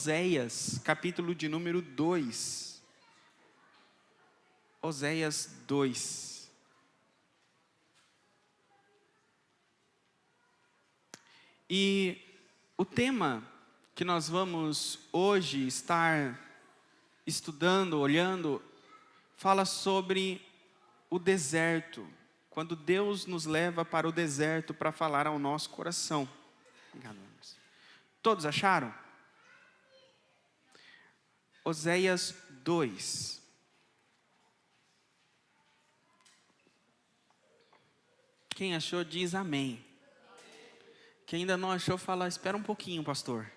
Oséias, capítulo de número 2. Oséias 2. E o tema que nós vamos hoje estar estudando, olhando, fala sobre o deserto. Quando Deus nos leva para o deserto para falar ao nosso coração. Obrigado, irmãos. Todos acharam? Oséias 2. Quem achou diz amém. Quem ainda não achou fala, espera um pouquinho, pastor.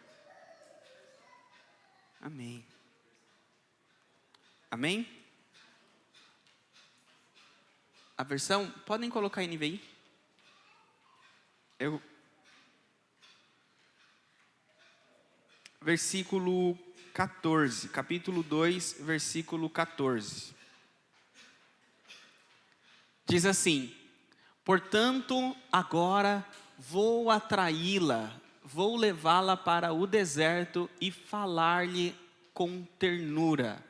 Amém. Amém? A versão, podem colocar NVI? Versículo 14, capítulo 2, versículo 14. Diz assim: portanto, agora vou atraí-la, vou levá-la para o deserto e falar-lhe com ternura.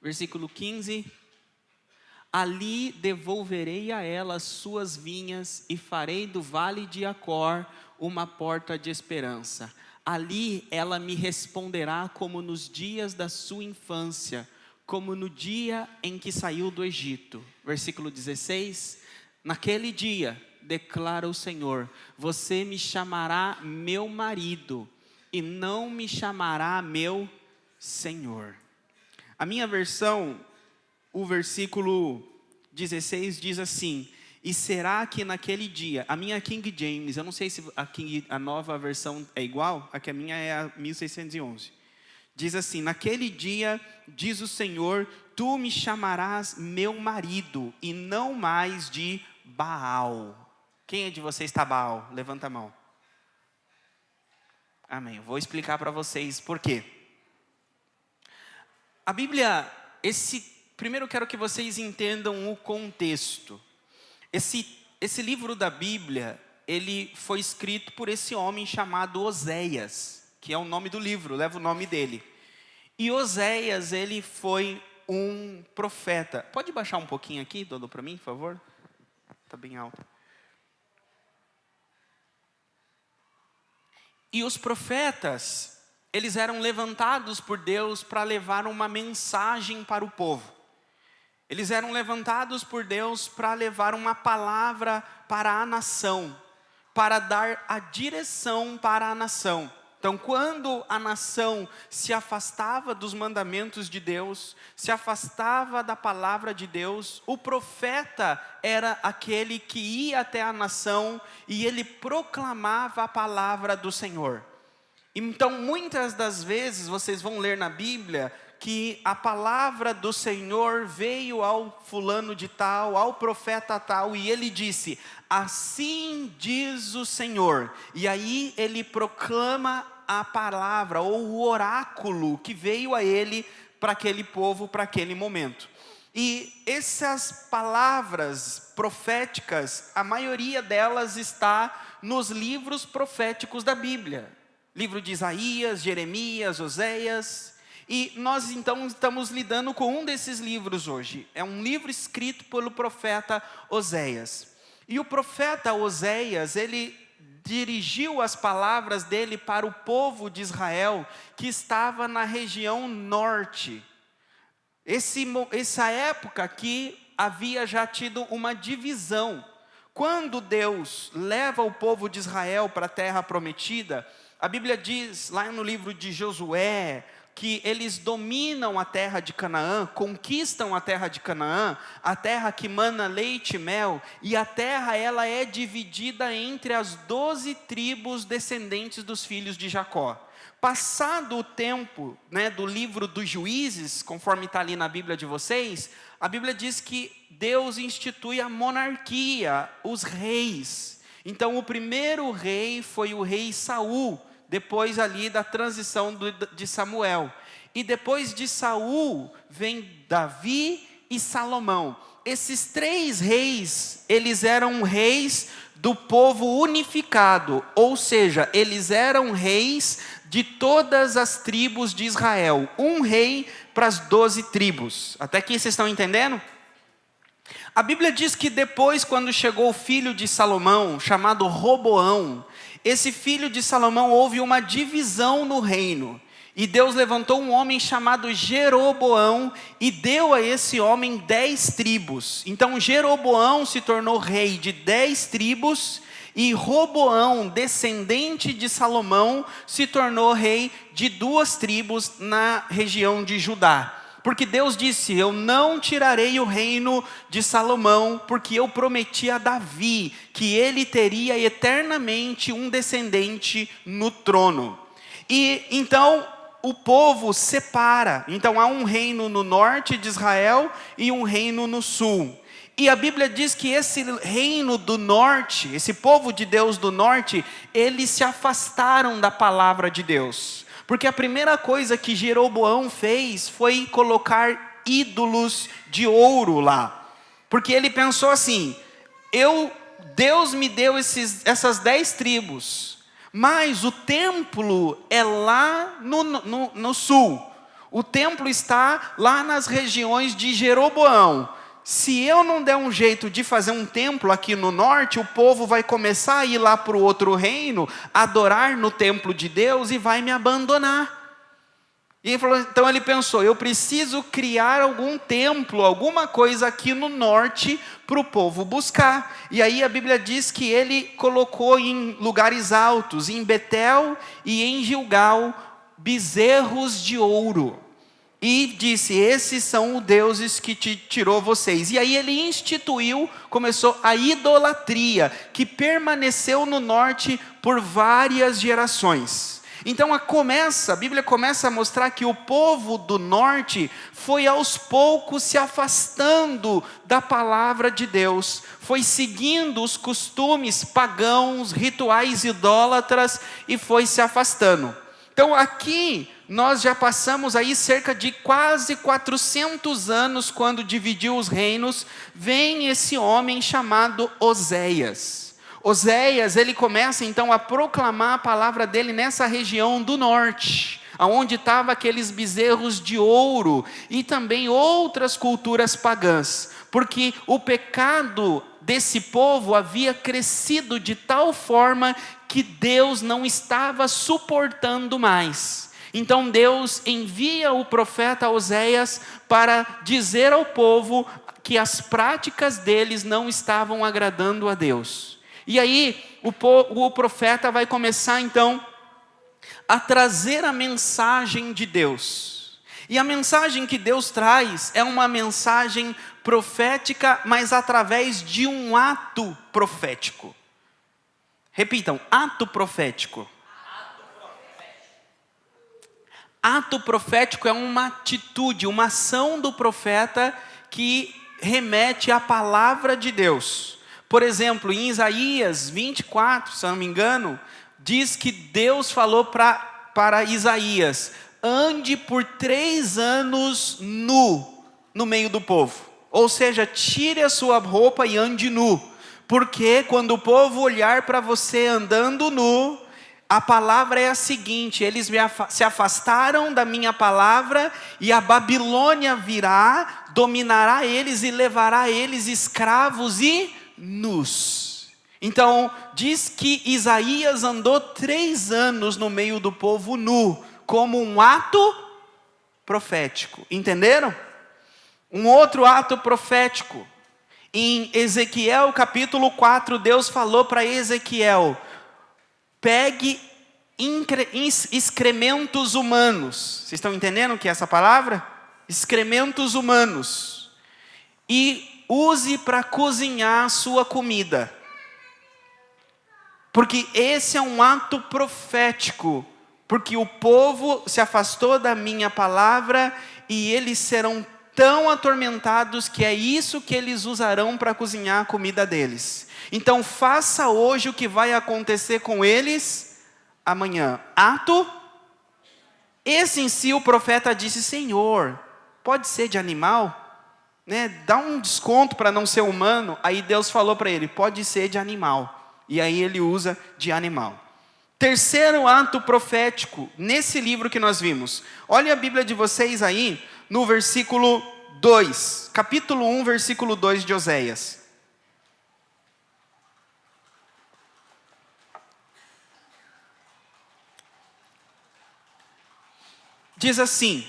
Versículo 15. Ali devolverei a ela suas vinhas e farei do vale de Acor uma porta de esperança. Ali ela me responderá como nos dias da sua infância, como no dia em que saiu do Egito. Versículo 16. Naquele dia, declara o Senhor, você me chamará meu marido e não me chamará meu Senhor. A minha versão, o versículo 16 diz assim: e será que naquele dia, a minha King James, eu não sei se a nova versão é igual, a que a minha é a 1611. Diz assim: naquele dia, diz o Senhor, tu me chamarás meu marido e não mais de Baal. Quem é de vocês está Baal? Levanta a mão. Amém. Eu vou explicar para vocês por quê. A Bíblia, primeiro eu quero que vocês entendam o contexto. Esse livro da Bíblia, ele foi escrito por esse homem chamado Oséias, que é o nome do livro, leva o nome dele. E Oséias, ele foi um profeta. Pode baixar um pouquinho aqui, Dodô, para mim, por favor? Está bem alto. E os profetas, eles eram levantados por Deus para levar uma mensagem para o povo. Eles eram levantados por Deus para levar uma palavra para a nação, para dar a direção para a nação. Então, quando a nação se afastava dos mandamentos de Deus, se afastava da palavra de Deus, o profeta era aquele que ia até a nação e ele proclamava a palavra do Senhor. Então, muitas das vezes, vocês vão ler na Bíblia que a palavra do Senhor veio ao fulano de tal, ao profeta tal, e ele disse, assim diz o Senhor. E aí ele proclama a palavra, ou o oráculo que veio a ele para aquele povo, para aquele momento. E essas palavras proféticas, a maioria delas está nos livros proféticos da Bíblia. Livro de Isaías, Jeremias, Oséias. E nós então estamos lidando com um desses livros hoje. É um livro escrito pelo profeta Oséias. E o profeta Oséias, ele dirigiu as palavras dele para o povo de Israel, que estava na região norte. Essa época aqui havia já tido uma divisão. Quando Deus leva o povo de Israel para a terra prometida, a Bíblia diz lá no livro de Josué, que eles dominam a terra de Canaã, conquistam a terra de Canaã, a terra que mana leite e mel, e a terra ela é dividida entre as 12 tribos descendentes dos filhos de Jacó. Passado o tempo, do livro dos Juízes, conforme está ali na Bíblia de vocês, a Bíblia diz que Deus institui a monarquia, os reis. Então o primeiro rei foi o rei Saul, depois ali da transição de Samuel. E depois de Saul, vem Davi e Salomão. Esses três reis, eles eram reis do povo unificado. Ou seja, eles eram reis de todas as tribos de Israel. Um rei para as 12 tribos. Até aqui vocês estão entendendo? A Bíblia diz que depois, quando chegou o filho de Salomão, chamado Roboão, esse filho de Salomão, houve uma divisão no reino. E Deus levantou um homem chamado Jeroboão e deu a esse homem 10 tribos. Então Jeroboão se tornou rei de 10 tribos e Roboão, descendente de Salomão, se tornou rei de 2 tribos na região de Judá. Porque Deus disse: eu não tirarei o reino de Salomão, porque eu prometi a Davi que ele teria eternamente um descendente no trono. E então o povo separa. Então há um reino no norte de Israel e um reino no sul. E a Bíblia diz que esse reino do norte, esse povo de Deus do norte, eles se afastaram da palavra de Deus. Porque a primeira coisa que Jeroboão fez foi colocar ídolos de ouro lá. Porque ele pensou assim: Deus me deu essas 10 tribos, mas o templo é lá no sul. O templo está lá nas regiões de Jeroboão. Se eu não der um jeito de fazer um templo aqui no norte, o povo vai começar a ir lá para o outro reino, adorar no templo de Deus e vai me abandonar. E então ele pensou: eu preciso criar algum templo, alguma coisa aqui no norte para o povo buscar. E aí a Bíblia diz que ele colocou em lugares altos, em Betel e em Gilgal, bezerros de ouro. E disse: esses são os deuses que te tirou vocês. E aí ele começou a idolatria, que permaneceu no norte por várias gerações. Então a Bíblia começa a mostrar que o povo do norte foi aos poucos se afastando da palavra de Deus, foi seguindo os costumes pagãos, rituais idólatras e foi se afastando. Então aqui nós já passamos aí cerca de quase 400 anos, quando dividiu os reinos, vem esse homem chamado Oséias. Oséias, ele começa então a proclamar a palavra dele nessa região do norte, aonde estavam aqueles bezerros de ouro e também outras culturas pagãs, porque o pecado desse povo havia crescido de tal forma que Deus não estava suportando mais. Então Deus envia o profeta Oséias para dizer ao povo que as práticas deles não estavam agradando a Deus. E aí o profeta vai começar então a trazer a mensagem de Deus. E a mensagem que Deus traz é uma mensagem profética, mas através de um ato profético. Repitam: ato profético. Ato profético é uma atitude, uma ação do profeta que remete à palavra de Deus. Por exemplo, em Isaías 24, se eu não me engano, diz que Deus falou para Isaías: ande por 3 anos nu no meio do povo. Ou seja, tire a sua roupa e ande nu. Porque quando o povo olhar para você andando nu, a palavra é a seguinte: eles se afastaram da minha palavra e a Babilônia virá, dominará eles e levará eles escravos e nus. Então diz que Isaías andou 3 anos no meio do povo nu, como um ato profético. Entenderam? Um outro ato profético, em Ezequiel capítulo 4, Deus falou para Ezequiel: pegue excrementos humanos. Vocês estão entendendo o que é essa palavra? Excrementos humanos. E use para cozinhar a sua comida. Porque esse é um ato profético. Porque o povo se afastou da minha palavra e eles serão tão atormentados que é isso que eles usarão para cozinhar a comida deles. Então faça hoje o que vai acontecer com eles amanhã. Ato. Esse em si o profeta disse: Senhor, pode ser de animal? Dá um desconto para não ser humano. Aí Deus falou para ele: pode ser de animal. E aí ele usa de animal. Terceiro ato profético, nesse livro que nós vimos. Olha a Bíblia de vocês aí, no versículo 2. Capítulo 1, versículo 2 de Oséias. Diz assim: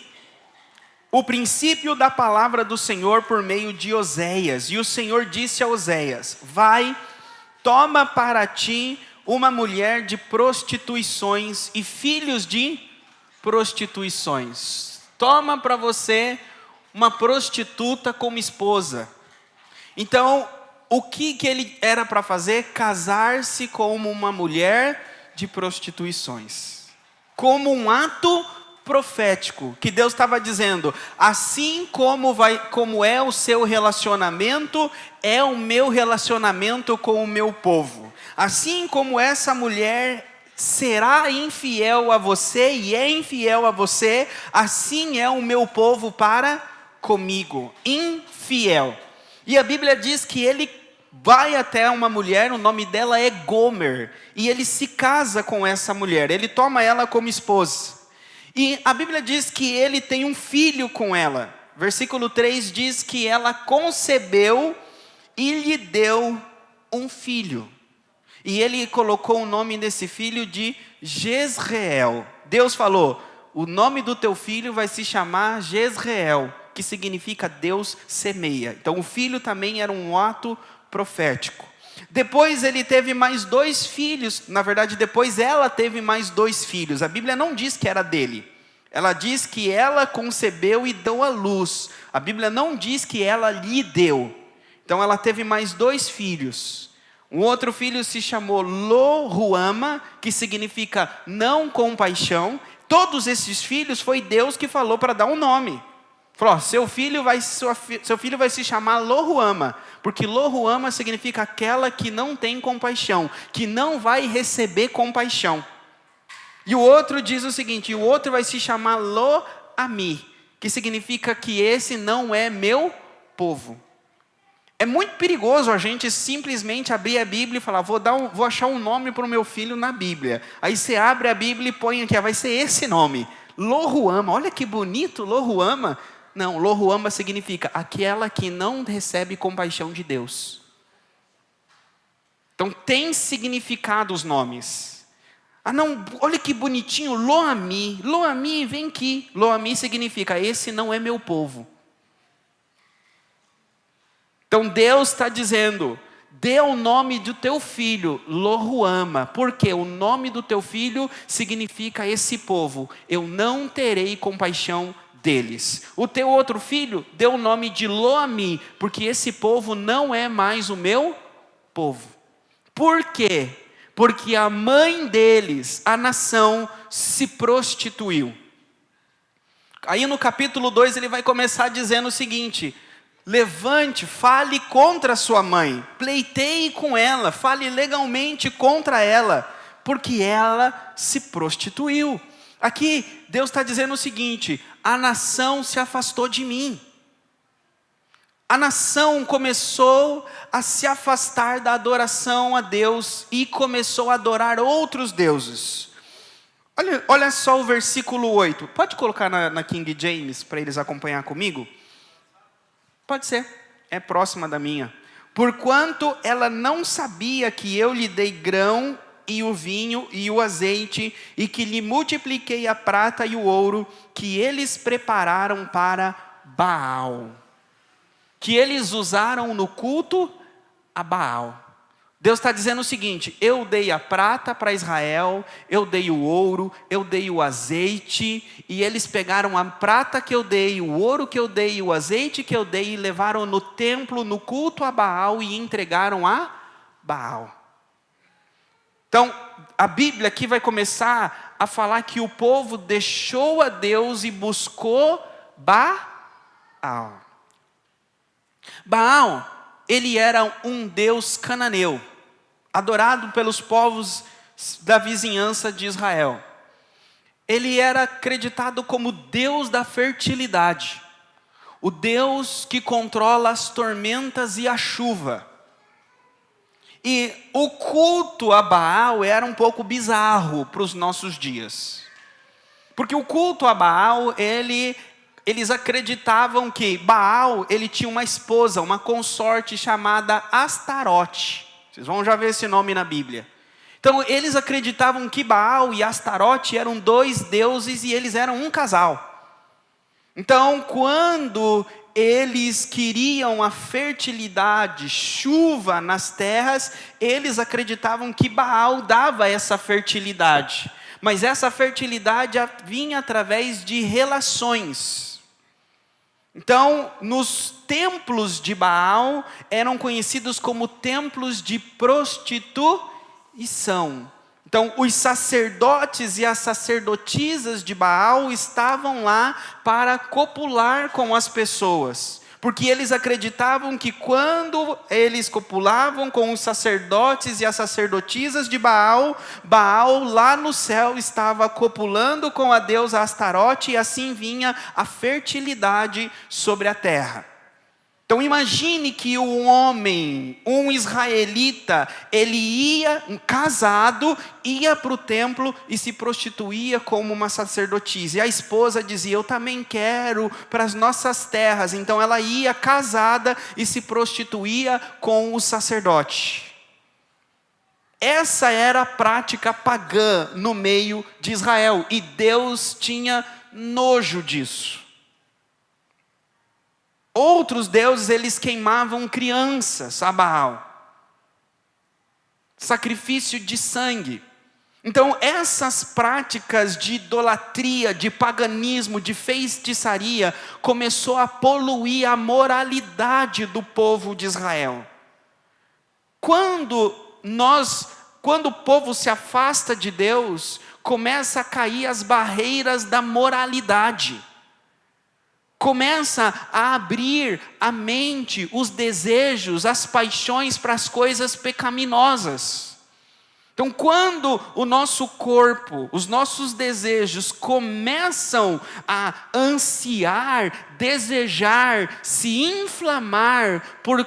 o princípio da palavra do Senhor por meio de Oséias. E o Senhor disse a Oséias: vai, toma para ti uma mulher de prostituições e filhos de prostituições. Toma para você uma prostituta como esposa. Então, o que ele era para fazer? Casar-se com uma mulher de prostituições. Como um ato profético, que Deus estava dizendo: assim como é o seu relacionamento, é o meu relacionamento com o meu povo. Assim como essa mulher será infiel a você e é infiel a você, assim é o meu povo para comigo, infiel. E a Bíblia diz que ele vai até uma mulher, o nome dela é Gomer, e ele se casa com essa mulher, ele toma ela como esposa. E a Bíblia diz que ele tem um filho com ela. Versículo 3 diz que ela concebeu e lhe deu um filho. E ele colocou o nome desse filho de Jezreel. Deus falou: o nome do teu filho vai se chamar Jezreel, que significa Deus semeia. Então o filho também era um ato profético. Depois ele teve mais 2 filhos, na verdade depois ela teve mais 2 filhos. A Bíblia não diz que era dele, ela diz que ela concebeu e deu à luz. A Bíblia não diz que ela lhe deu. Então ela teve mais 2 filhos. Um outro filho se chamou Lo-Ruama, que significa não compaixão. Todos esses filhos foi Deus que falou para dar um nome. Falou: seu filho vai se chamar Lo-Ruama, porque Lo-Ruama significa aquela que não tem compaixão, que não vai receber compaixão. E o outro diz o seguinte: o outro vai se chamar Lo-Ami, que significa que esse não é meu povo. É muito perigoso a gente simplesmente abrir a Bíblia e falar: vou achar um nome para o meu filho na Bíblia. Aí você abre a Bíblia e põe aqui: vai ser esse nome, Lo-Ruama. Olha que bonito, Lo-Ruama. Não, Lo-Ruama significa aquela que não recebe compaixão de Deus. Então tem significado os nomes. Ah não, olha que bonitinho, Lo-Ami. Lo-Ami, vem aqui. Lo-Ami significa: esse não é meu povo. Então Deus está dizendo: dê o nome do teu filho Lo-Ruama, porque o nome do teu filho significa esse povo. Eu não terei compaixão deles. O teu outro filho, dê o nome de Lo-Ami, porque esse povo não é mais o meu povo. Por quê? Porque a mãe deles, a nação, se prostituiu. Aí no capítulo 2 ele vai começar dizendo o seguinte: levante, fale contra sua mãe, pleiteie com ela, fale legalmente contra ela, porque ela se prostituiu. Aqui Deus está dizendo o seguinte: a nação se afastou de mim. A nação começou a se afastar da adoração a Deus e começou a adorar outros deuses. Olha só o versículo 8. Pode colocar na King James para eles acompanhar comigo? Pode ser, é próxima da minha. Porquanto ela não sabia que eu lhe dei grão e o vinho e o azeite, e que lhe multipliquei a prata e o ouro, que eles prepararam para Baal, que eles usaram no culto a Baal. Deus está dizendo o seguinte: eu dei a prata para Israel, eu dei o ouro, eu dei o azeite, e eles pegaram a prata que eu dei, o ouro que eu dei, o azeite que eu dei, e levaram no templo, no culto a Baal, e entregaram a Baal. Então, a Bíblia aqui vai começar a falar que o povo deixou a Deus e buscou Baal. Baal, ele era um deus cananeu, adorado pelos povos da vizinhança de Israel. Ele era acreditado como Deus da fertilidade, o Deus que controla as tormentas e a chuva. E o culto a Baal era um pouco bizarro para os nossos dias. Porque o culto a Baal, eles acreditavam que Baal, ele tinha uma esposa, uma consorte chamada Astarote. Vocês vão já ver esse nome na Bíblia. Então, eles acreditavam que Baal e Astarote eram dois deuses e eles eram um casal. Então, quando eles queriam a fertilidade, chuva nas terras, eles acreditavam que Baal dava essa fertilidade. Mas essa fertilidade vinha através de relações. Então, nos templos de Baal, eram conhecidos como templos de prostituição. Então, os sacerdotes e as sacerdotisas de Baal estavam lá para copular com as pessoas. Porque eles acreditavam que quando eles copulavam com os sacerdotes e as sacerdotisas de Baal, Baal lá no céu estava copulando com a deusa Astarote e assim vinha a fertilidade sobre a terra. Então imagine que um homem, um israelita, ele ia, um casado, ia para o templo e se prostituía como uma sacerdotisa. E a esposa dizia, eu também quero para as nossas terras. Então ela ia casada e se prostituía com o sacerdote. Essa era a prática pagã no meio de Israel. E Deus tinha nojo disso. Outros deuses, eles queimavam crianças a Baal. Sacrifício de sangue. Então, essas práticas de idolatria, de paganismo, de feitiçaria, começou a poluir a moralidade do povo de Israel. Quando o povo se afasta de Deus, começa a cair as barreiras da moralidade. Começa a abrir a mente, os desejos, as paixões para as coisas pecaminosas. Então, quando o nosso corpo, os nossos desejos começam a ansiar, desejar, se inflamar por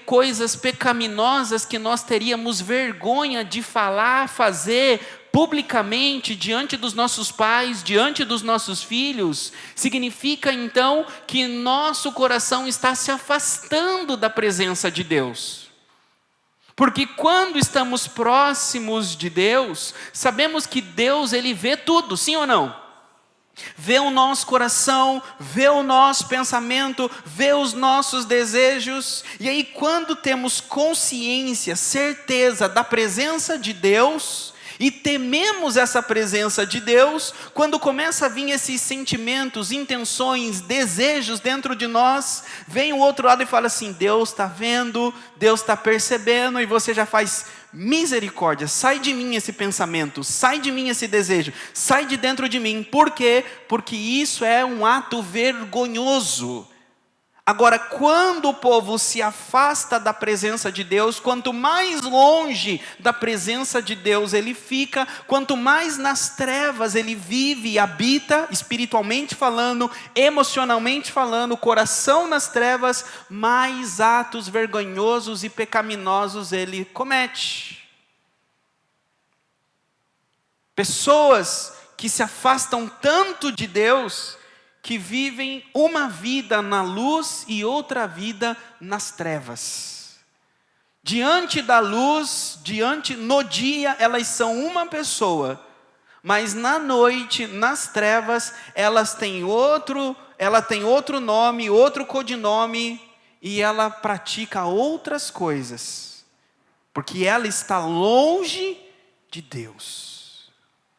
coisas pecaminosas que nós teríamos vergonha de falar, fazer publicamente, diante dos nossos pais, diante dos nossos filhos, significa então que nosso coração está se afastando da presença de Deus. Porque quando estamos próximos de Deus, sabemos que Deus, Ele vê tudo, sim ou não? Vê o nosso coração, vê o nosso pensamento, vê os nossos desejos. E aí quando temos consciência, certeza da presença de Deus, e tememos essa presença de Deus, quando começa a vir esses sentimentos, intenções, desejos dentro de nós, vem o outro lado e fala assim, Deus está vendo, Deus está percebendo, e você já faz misericórdia, sai de mim esse pensamento, sai de mim esse desejo, sai de dentro de mim. Por quê? Porque isso é um ato vergonhoso. Agora, quando o povo se afasta da presença de Deus, quanto mais longe da presença de Deus ele fica, quanto mais nas trevas ele vive e habita, espiritualmente falando, emocionalmente falando, o coração nas trevas, mais atos vergonhosos e pecaminosos ele comete. Pessoas que se afastam tanto de Deus, que vivem uma vida na luz e outra vida nas trevas. Diante da luz, no dia elas são uma pessoa, mas na noite, nas trevas, ela tem outro nome, outro codinome, e ela pratica outras coisas, porque ela está longe de Deus.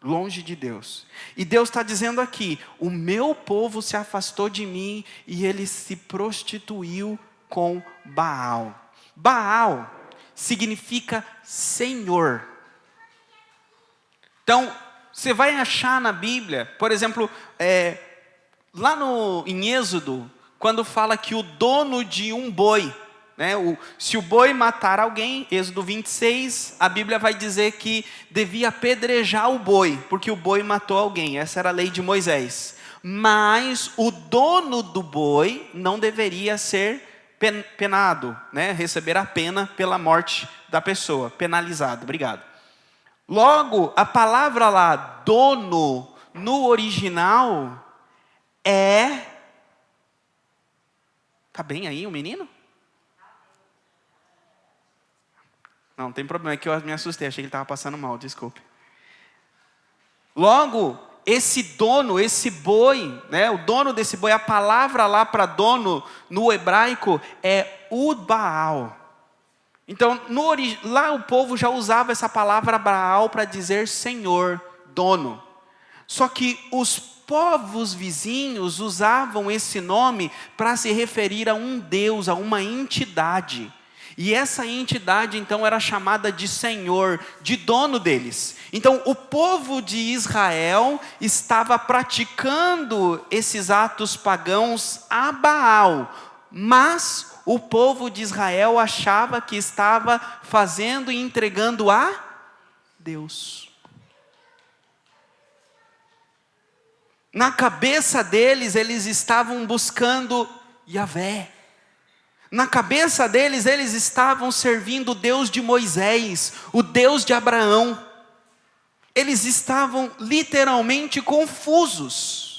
Longe de Deus. E Deus está dizendo aqui, o meu povo se afastou de mim e ele se prostituiu com Baal. Baal significa Senhor. Então, você vai achar na Bíblia, por exemplo, lá em Êxodo, quando fala que o dono de um boi, se o boi matar alguém, Êxodo 26, a Bíblia vai dizer que devia apedrejar o boi, porque o boi matou alguém, essa era a lei de Moisés. Mas o dono do boi não deveria ser penado, né? Receber a pena pela morte da pessoa, penalizado, obrigado. Logo, a palavra lá, dono, no original, tá bem aí o menino? Não tem problema, é que eu me assustei, achei que ele estava passando mal, desculpe. Logo, esse dono, esse boi, né, o dono desse boi, a palavra lá para dono no hebraico é Ud-Baal. Então, lá o povo já usava essa palavra Baal para dizer senhor, dono. Só que os povos vizinhos usavam esse nome para se referir a um Deus, a uma entidade. E essa entidade então era chamada de Senhor, de dono deles. Então o povo de Israel estava praticando esses atos pagãos a Baal, mas o povo de Israel achava que estava fazendo e entregando a Deus. Na cabeça deles, eles estavam buscando Yahvé. Na cabeça deles, eles estavam servindo o Deus de Moisés, o Deus de Abraão. Eles estavam literalmente confusos.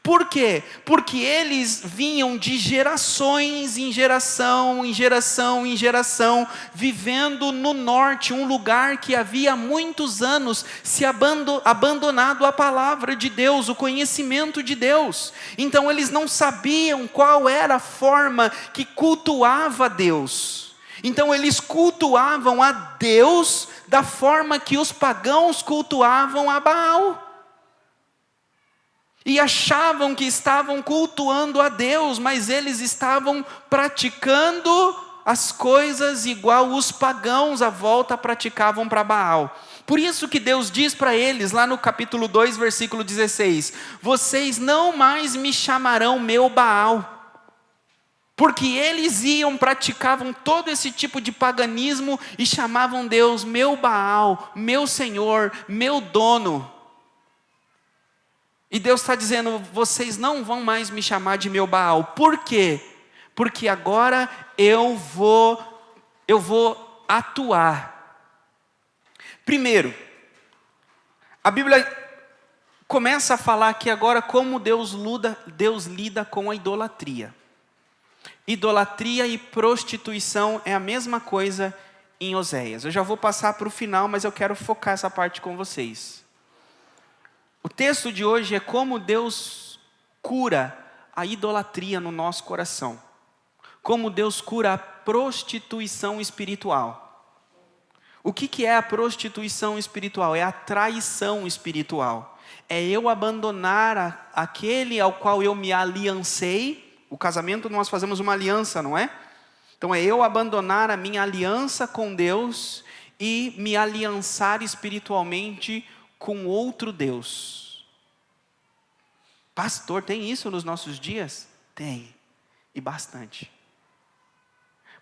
Por quê? Porque eles vinham de gerações em geração, em geração, em geração, vivendo no norte, um lugar que havia muitos anos se abandonado a palavra de Deus, o conhecimento de Deus. Então eles não sabiam qual era a forma que cultuava Deus. Então eles cultuavam a Deus da forma que os pagãos cultuavam a Baal. E achavam que estavam cultuando a Deus, mas eles estavam praticando as coisas igual os pagãos à volta praticavam para Baal. Por isso que Deus diz para eles, lá no capítulo 2, versículo 16, vocês não mais me chamarão meu Baal. Porque eles praticavam todo esse tipo de paganismo e chamavam Deus meu Baal, meu Senhor, meu dono. E Deus está dizendo, vocês não vão mais me chamar de meu Baal. Por quê? Porque agora eu vou atuar. Primeiro, a Bíblia começa a falar aqui agora como Deus lida com a idolatria. Idolatria e prostituição é a mesma coisa em Oséias. Eu já vou passar para o final, mas eu quero focar essa parte com vocês. O texto de hoje é como Deus cura a idolatria no nosso coração. Como Deus cura a prostituição espiritual. O que é a prostituição espiritual? É a traição espiritual. É eu abandonar aquele ao qual eu me aliancei. O casamento nós fazemos uma aliança, não é? Então é eu abandonar a minha aliança com Deus e me aliançar espiritualmente com outro Deus. Pastor, tem isso nos nossos dias? Tem, e bastante.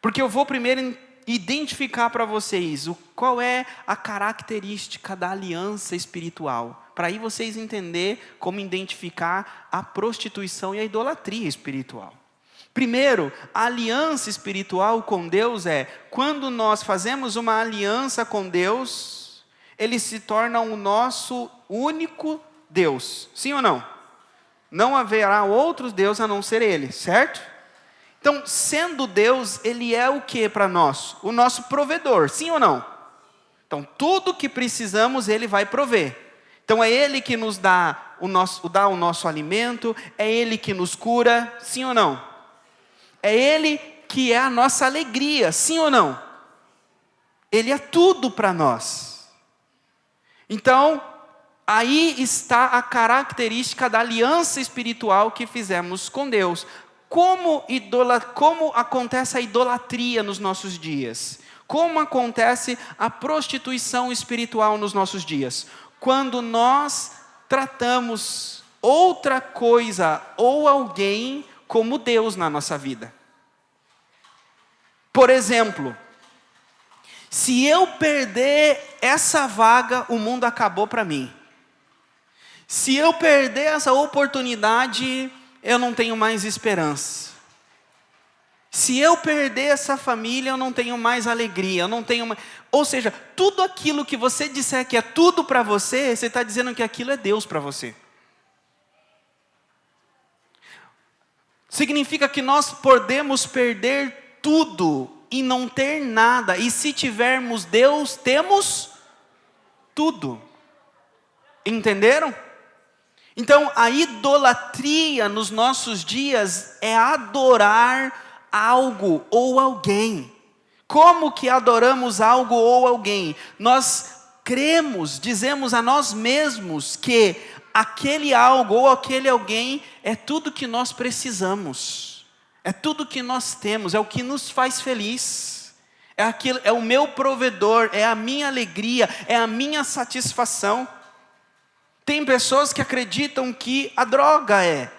Porque eu vou primeiro identificar para vocês qual é a característica da aliança espiritual. Para aí vocês entenderem como identificar a prostituição e a idolatria espiritual. Primeiro, a aliança espiritual com Deus é, quando nós fazemos uma aliança com Deus, Ele se torna o nosso único Deus. Sim ou não? Não haverá outros deuses a não ser Ele, certo? Então, sendo Deus, Ele é o que para nós? O nosso provedor, sim ou não? Então, tudo que precisamos, Ele vai prover. Então, é Ele que nos dá o nosso alimento, é Ele que nos cura, sim ou não? É Ele que é a nossa alegria, sim ou não? Ele é tudo para nós. Então, aí está a característica da aliança espiritual que fizemos com Deus. Como acontece a idolatria nos nossos dias? Como acontece a prostituição espiritual nos nossos dias? Quando nós tratamos outra coisa ou alguém como Deus na nossa vida. Por exemplo, se eu perder essa vaga, o mundo acabou para mim. Se eu perder essa oportunidade, eu não tenho mais esperança. Se eu perder essa família, eu não tenho mais alegria, eu não tenho mais... Ou seja, tudo aquilo que você disser que é tudo para você, você está dizendo que aquilo é Deus para você. Significa que nós podemos perder tudo e não ter nada. E se tivermos Deus, temos tudo. Entenderam? Então, a idolatria nos nossos dias é adorar algo ou alguém. Como que adoramos algo ou alguém? Nós cremos, dizemos a nós mesmos que aquele algo ou aquele alguém é tudo que nós precisamos. É tudo que nós temos, é o que nos faz feliz. É o meu provedor, é a minha alegria, é a minha satisfação. Tem pessoas que acreditam que a droga é: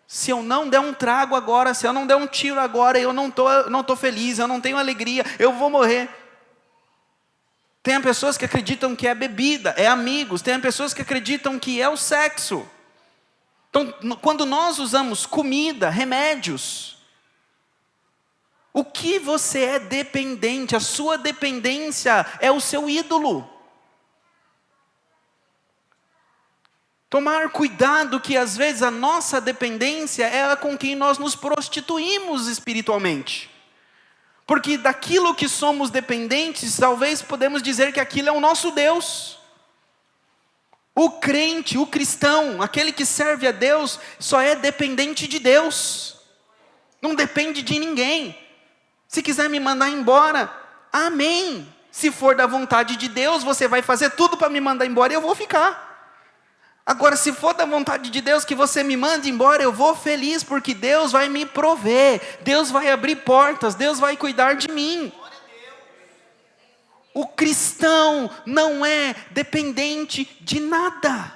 se eu não der um trago agora, se eu não der um tiro agora, eu não tô feliz, eu não tenho alegria, eu vou morrer. Tem pessoas que acreditam que é bebida, é amigos. Tem pessoas que acreditam que é o sexo. Então, quando nós usamos comida, remédios, o que você é dependente, a sua dependência é o seu ídolo. Tomar cuidado que às vezes a nossa dependência é com quem nós nos prostituímos espiritualmente. Porque daquilo que somos dependentes, talvez podemos dizer que aquilo é o nosso Deus. O crente, o cristão, aquele que serve a Deus, só é dependente de Deus. Não depende de ninguém. Se quiser me mandar embora, amém. Se for da vontade de Deus, você vai fazer tudo para me mandar embora e eu vou ficar. Agora, se for da vontade de Deus que você me mande embora, eu vou feliz, porque Deus vai me prover, Deus vai abrir portas, Deus vai cuidar de mim. O cristão não é dependente de nada.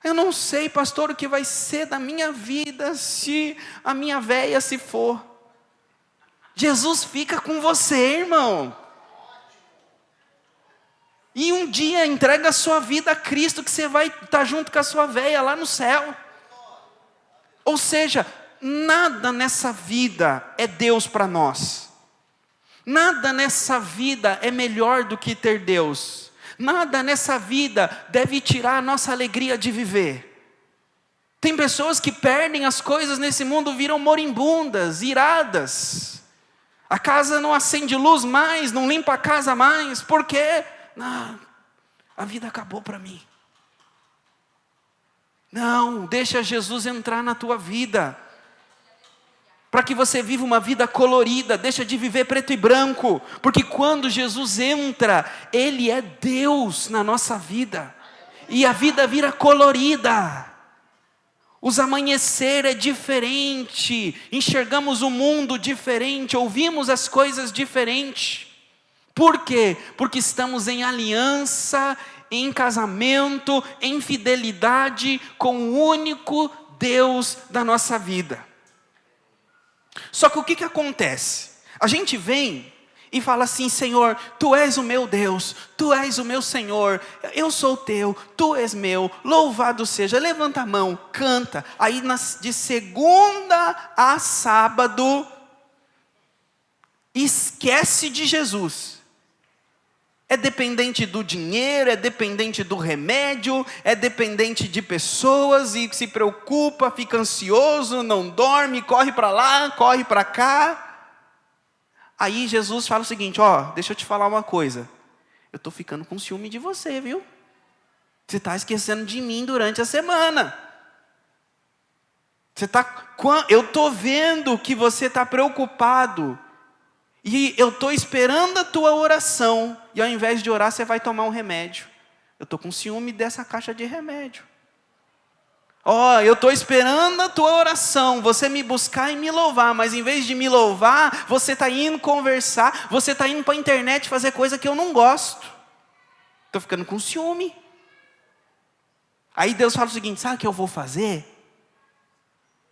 Eu não sei, pastor, o que vai ser da minha vida se a minha véia se for. Jesus fica com você, irmão. E um dia entrega a sua vida a Cristo, que você vai estar junto com a sua véia lá no céu. Ou seja, nada nessa vida é Deus para nós. Nada nessa vida é melhor do que ter Deus. Nada nessa vida deve tirar a nossa alegria de viver. Tem pessoas que perdem as coisas nesse mundo, viram moribundas, iradas. A casa não acende luz mais, não limpa a casa mais. Por quê? Não, a vida acabou para mim. Não, deixa Jesus entrar na tua vida. Para que você viva uma vida colorida, deixa de viver preto e branco. Porque quando Jesus entra, Ele é Deus na nossa vida. E a vida vira colorida. Os amanhecer é diferente. Enxergamos o mundo diferente, ouvimos as coisas diferente. Por quê? Porque estamos em aliança, em casamento, em fidelidade com o único Deus da nossa vida. Só que o que acontece? A gente vem e fala assim: Senhor, Tu és o meu Deus, Tu és o meu Senhor, eu sou Teu, Tu és meu, louvado seja. Levanta a mão, canta. Aí de segunda a sábado, esquece de Jesus. É dependente do dinheiro, é dependente do remédio, é dependente de pessoas e se preocupa, fica ansioso, não dorme, corre para lá, corre para cá. Aí Jesus fala o seguinte: deixa eu te falar uma coisa. Eu estou ficando com ciúme de você, viu? Você está esquecendo de mim durante a semana. Eu estou vendo que você está preocupado. E eu estou esperando a tua oração. E ao invés de orar, você vai tomar um remédio. Eu estou com ciúme dessa caixa de remédio. Eu estou esperando a tua oração. Você me buscar e me louvar. Mas em vez de me louvar, você está indo conversar. Você está indo para a internet fazer coisa que eu não gosto. Estou ficando com ciúme. Aí Deus fala o seguinte: sabe o que eu vou fazer?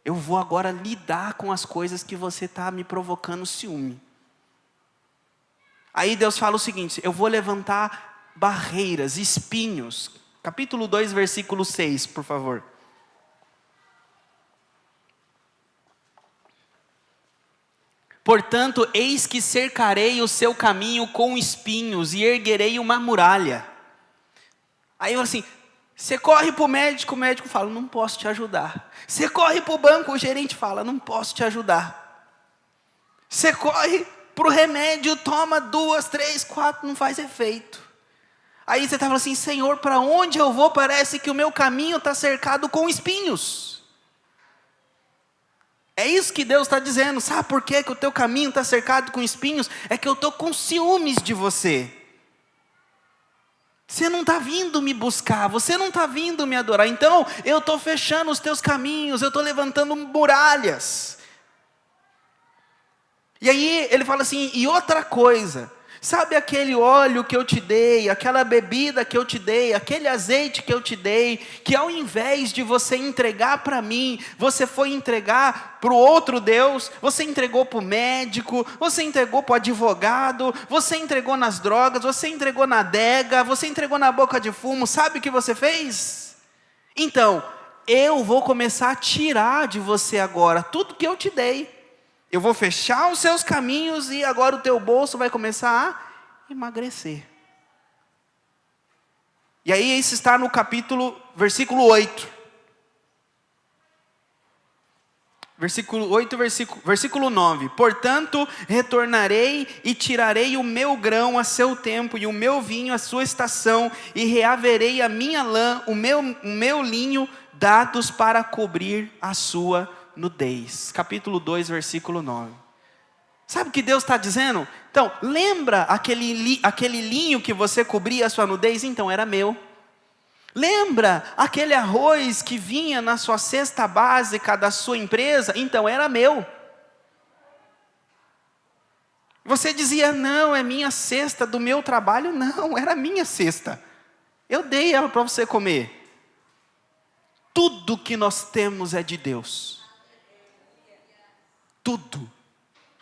Eu vou agora lidar com as coisas que você está me provocando ciúme. Aí Deus fala o seguinte: eu vou levantar barreiras, espinhos. Capítulo 2, versículo 6, por favor. Portanto, eis que cercarei o seu caminho com espinhos e erguerei uma muralha. Aí eu assim, você corre para o médico fala, não posso te ajudar. Você corre para o banco, o gerente fala, não posso te ajudar. Você corre para o remédio, toma 2, 3, 4, não faz efeito. Aí você está falando assim, Senhor, para onde eu vou? Parece que o meu caminho está cercado com espinhos. É isso que Deus está dizendo. Sabe por que o teu caminho está cercado com espinhos? É que eu estou com ciúmes de você. Você não está vindo me buscar, você não está vindo me adorar. Então, eu estou fechando os teus caminhos, eu estou levantando muralhas. E aí, ele fala assim, e outra coisa, sabe aquele óleo que eu te dei, aquela bebida que eu te dei, aquele azeite que eu te dei, que ao invés de você entregar para mim, você foi entregar para o outro Deus, você entregou para o médico, você entregou para o advogado, você entregou nas drogas, você entregou na adega, você entregou na boca de fumo, sabe o que você fez? Então, eu vou começar a tirar de você agora tudo que eu te dei. Eu vou fechar os seus caminhos e agora o teu bolso vai começar a emagrecer. E aí isso está no versículo 8. Versículo 9. Portanto, retornarei e tirarei o meu grão a seu tempo e o meu vinho a sua estação e reaverei a minha lã, o meu linho, dados para cobrir a sua nudez. Capítulo 2, versículo 9. Sabe o que Deus está dizendo? Então, lembra aquele linho que você cobria a sua nudez? Então, era meu. Lembra aquele arroz que vinha na sua cesta básica da sua empresa? Então, era meu. Você dizia, não, é minha cesta do meu trabalho. Não, era minha cesta. Eu dei ela para você comer. Tudo que nós temos é de Deus.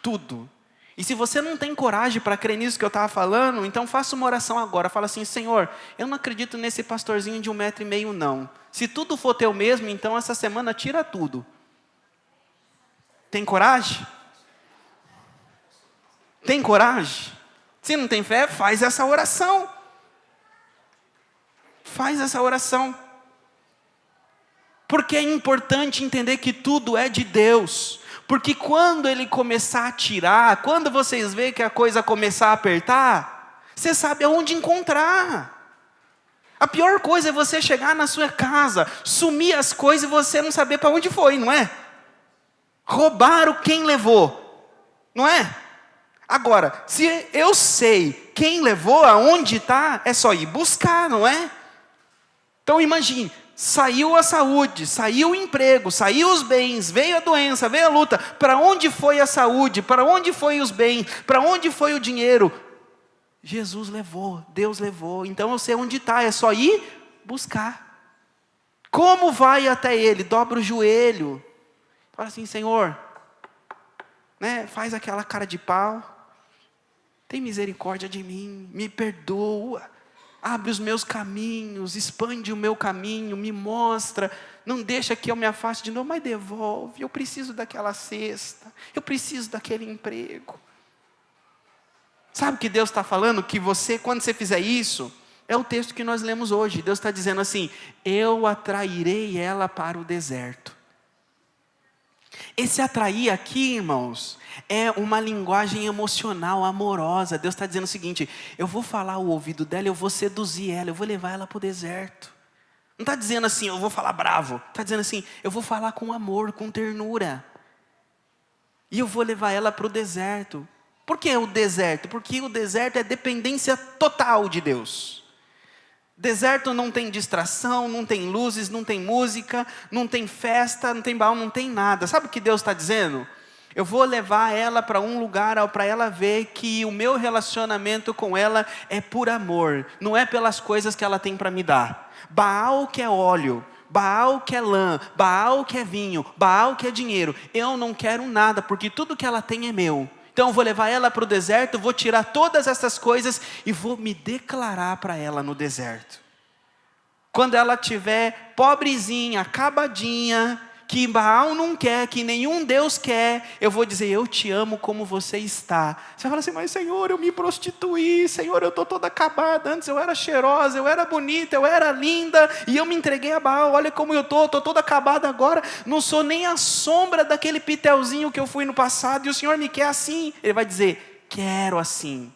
Tudo. E se você não tem coragem para crer nisso que eu estava falando, então faça uma oração agora. Fala assim, Senhor, eu não acredito nesse pastorzinho de 1,5 metro, não. Se tudo for teu mesmo, então essa semana tira tudo. Tem coragem? Tem coragem? Se não tem fé, faz essa oração. Faz essa oração. Porque é importante entender que tudo é de Deus. Porque quando Ele começar a tirar, quando vocês veem que a coisa começar a apertar, você sabe aonde encontrar. A pior coisa é você chegar na sua casa, sumir as coisas e você não saber para onde foi, não é? Roubaram quem levou, não é? Agora, se eu sei quem levou, aonde está, é só ir buscar, não é? Então imagine. Saiu a saúde, saiu o emprego, saiu os bens, veio a doença, veio a luta. Para onde foi a saúde? Para onde foi os bens? Para onde foi o dinheiro? Jesus levou, Deus levou. Então eu sei onde está, é só ir buscar. Como vai até Ele? Dobra o joelho. Fala assim, Senhor, né? Faz aquela cara de pau. Tem misericórdia de mim, me perdoa. Abre os meus caminhos, expande o meu caminho, me mostra, não deixa que eu me afaste de novo, mas devolve, eu preciso daquela cesta, eu preciso daquele emprego. Sabe o que Deus está falando? Que você, quando você fizer isso, é o texto que nós lemos hoje, Deus está dizendo assim, eu atrairei ela para o deserto. Esse atrair aqui, irmãos, é uma linguagem emocional, amorosa. Deus está dizendo o seguinte, eu vou falar ao ouvido dela, eu vou seduzir ela, eu vou levar ela para o deserto. Não está dizendo assim, eu vou falar bravo. Está dizendo assim, eu vou falar com amor, com ternura. E eu vou levar ela para o deserto. Por que o deserto? Porque o deserto é dependência total de Deus. Deserto não tem distração, não tem luzes, não tem música, não tem festa, não tem baú, não tem nada. Sabe o que Deus está dizendo? Eu vou levar ela para um lugar para ela ver que o meu relacionamento com ela é por amor. Não é pelas coisas que ela tem para me dar. Baal quer óleo, Baal quer lã, Baal quer vinho, Baal quer dinheiro. Eu não quero nada, porque tudo que ela tem é meu. Então eu vou levar ela para o deserto, vou tirar todas essas coisas e vou me declarar para ela no deserto. Quando ela estiver pobrezinha, acabadinha, que Baal não quer, que nenhum Deus quer, eu vou dizer, eu te amo como você está. Você vai falar assim, mas Senhor, eu me prostituí, Senhor, eu estou toda acabada, antes eu era cheirosa, eu era bonita, eu era linda, e eu me entreguei a Baal, olha como eu estou toda acabada agora, não sou nem a sombra daquele pitelzinho que eu fui no passado, e o Senhor me quer assim. Ele vai dizer, quero assim.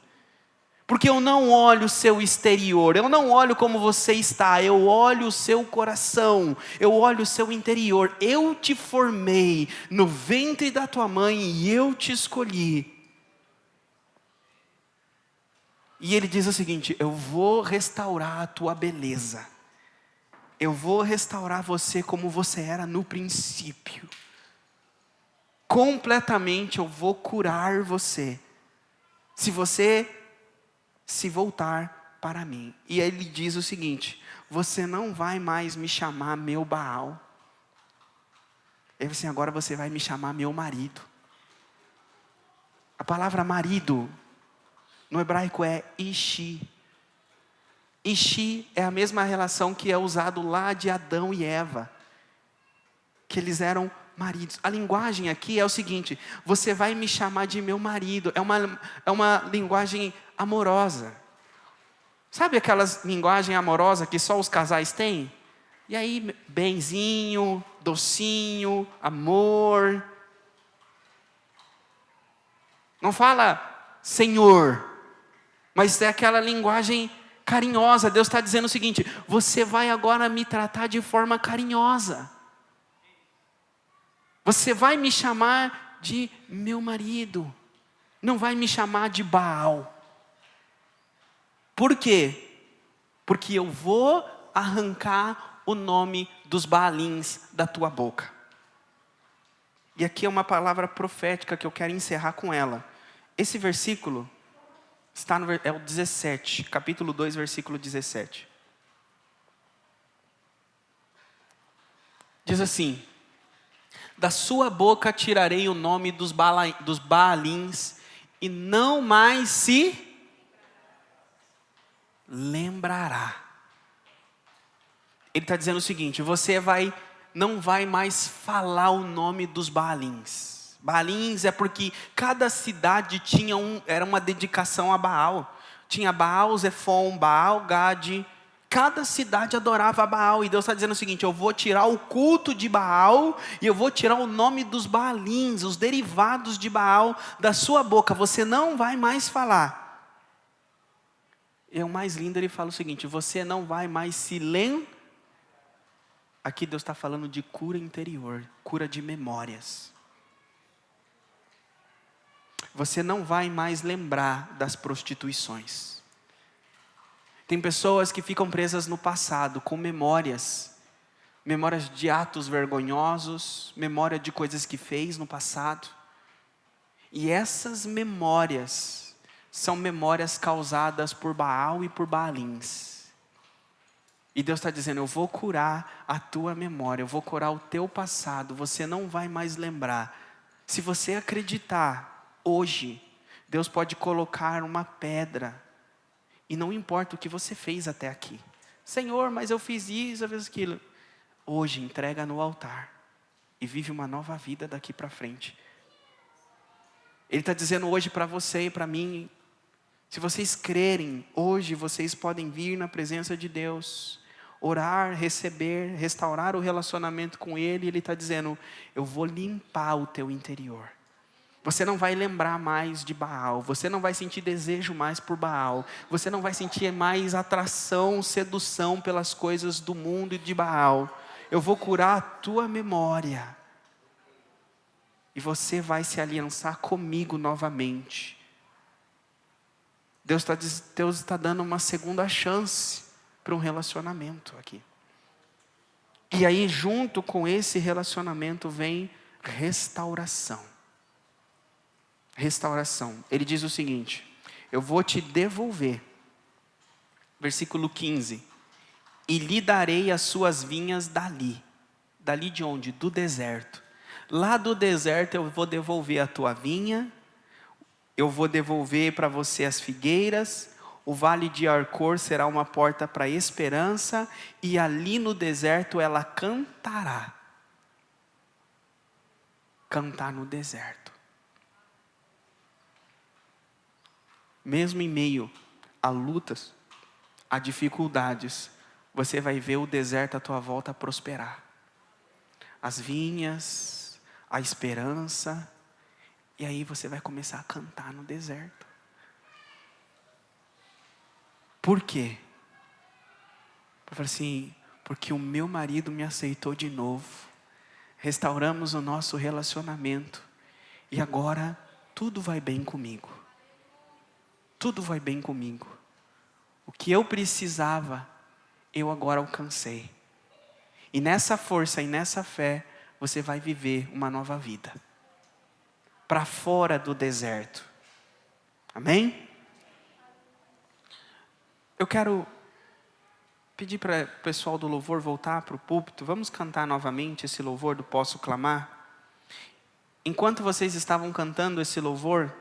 Porque eu não olho o seu exterior, eu não olho como você está, eu olho o seu coração, eu olho o seu interior. Eu te formei no ventre da tua mãe e eu te escolhi. E ele diz o seguinte, eu vou restaurar a tua beleza. Eu vou restaurar você como você era no princípio. Completamente eu vou curar você. Se você se voltar para mim. E aí ele diz o seguinte, você não vai mais me chamar meu Baal. Ele assim, agora você vai me chamar meu marido. A palavra marido, no hebraico é Ishi. Ishi é a mesma relação que é usado lá de Adão e Eva. Que eles eram maridos. A linguagem aqui é o seguinte, você vai me chamar de meu marido. É uma linguagem amorosa. Sabe aquelas linguagem amorosa que só os casais têm? E aí, benzinho, docinho, amor. Não fala Senhor, mas é aquela linguagem carinhosa. Deus está dizendo o seguinte, você vai agora me tratar de forma carinhosa. Você vai me chamar de meu marido. Não vai me chamar de Baal. Por quê? Porque eu vou arrancar o nome dos Baalins da tua boca. E aqui é uma palavra profética que eu quero encerrar com ela. Esse versículo está é o 17, capítulo 2, versículo 17. Diz assim, da sua boca tirarei o nome dos Baalins e não mais se lembrará. Ele está dizendo o seguinte, você não vai mais falar o nome dos Baalins. Baalins é porque cada cidade tinha era uma dedicação a Baal. Tinha Baal, Zefon, Baal, Gade. Cada cidade adorava a Baal. E Deus está dizendo o seguinte, eu vou tirar o culto de Baal e eu vou tirar o nome dos Baalins, os derivados de Baal da sua boca. Você não vai mais falar. E o mais lindo, ele fala o seguinte, você não vai mais se lembrar. Aqui Deus está falando de cura interior, cura de memórias. Você não vai mais lembrar das prostituições. Tem pessoas que ficam presas no passado, com memórias de atos vergonhosos, memória de coisas que fez no passado. E essas memórias são memórias causadas por Baal e por Baalins. E Deus está dizendo, eu vou curar a tua memória, eu vou curar o teu passado, você não vai mais lembrar. Se você acreditar, hoje, Deus pode colocar uma pedra, e não importa o que você fez até aqui. Senhor, mas eu fiz isso, eu fiz aquilo. Hoje, entrega no altar, e vive uma nova vida daqui para frente. Ele está dizendo hoje para você e para mim, se vocês crerem, hoje vocês podem vir na presença de Deus, orar, receber, restaurar o relacionamento com Ele. Ele está dizendo, eu vou limpar o teu interior. Você não vai lembrar mais de Baal, você não vai sentir desejo mais por Baal, você não vai sentir mais atração, sedução pelas coisas do mundo e de Baal. Eu vou curar a tua memória. E você vai se aliançar comigo novamente. Deus está dando uma segunda chance para um relacionamento aqui. E aí, junto com esse relacionamento, vem restauração. Restauração. Ele diz o seguinte, eu vou te devolver. Versículo 15. E lhe darei as suas vinhas dali. Dali de onde? Do deserto. Lá do deserto eu vou devolver a tua vinha. Eu vou devolver para você as figueiras, o vale de Arcor será uma porta para a esperança, e ali no deserto ela cantará. cantar no deserto. Mesmo em meio a lutas, a dificuldades, você vai ver o deserto à tua volta prosperar. As vinhas, a esperança, e aí você vai começar a cantar no deserto. Por quê? Eu falei assim, porque o meu marido me aceitou de novo. Restauramos o nosso relacionamento. E agora tudo vai bem comigo. Tudo vai bem comigo. O que eu precisava, eu agora alcancei. E nessa força e nessa fé, você vai viver uma nova vida. Para fora do deserto. Amém? Eu quero pedir para o pessoal do louvor voltar para o púlpito. Vamos cantar novamente esse louvor do Posso Clamar? Enquanto vocês estavam cantando esse louvor,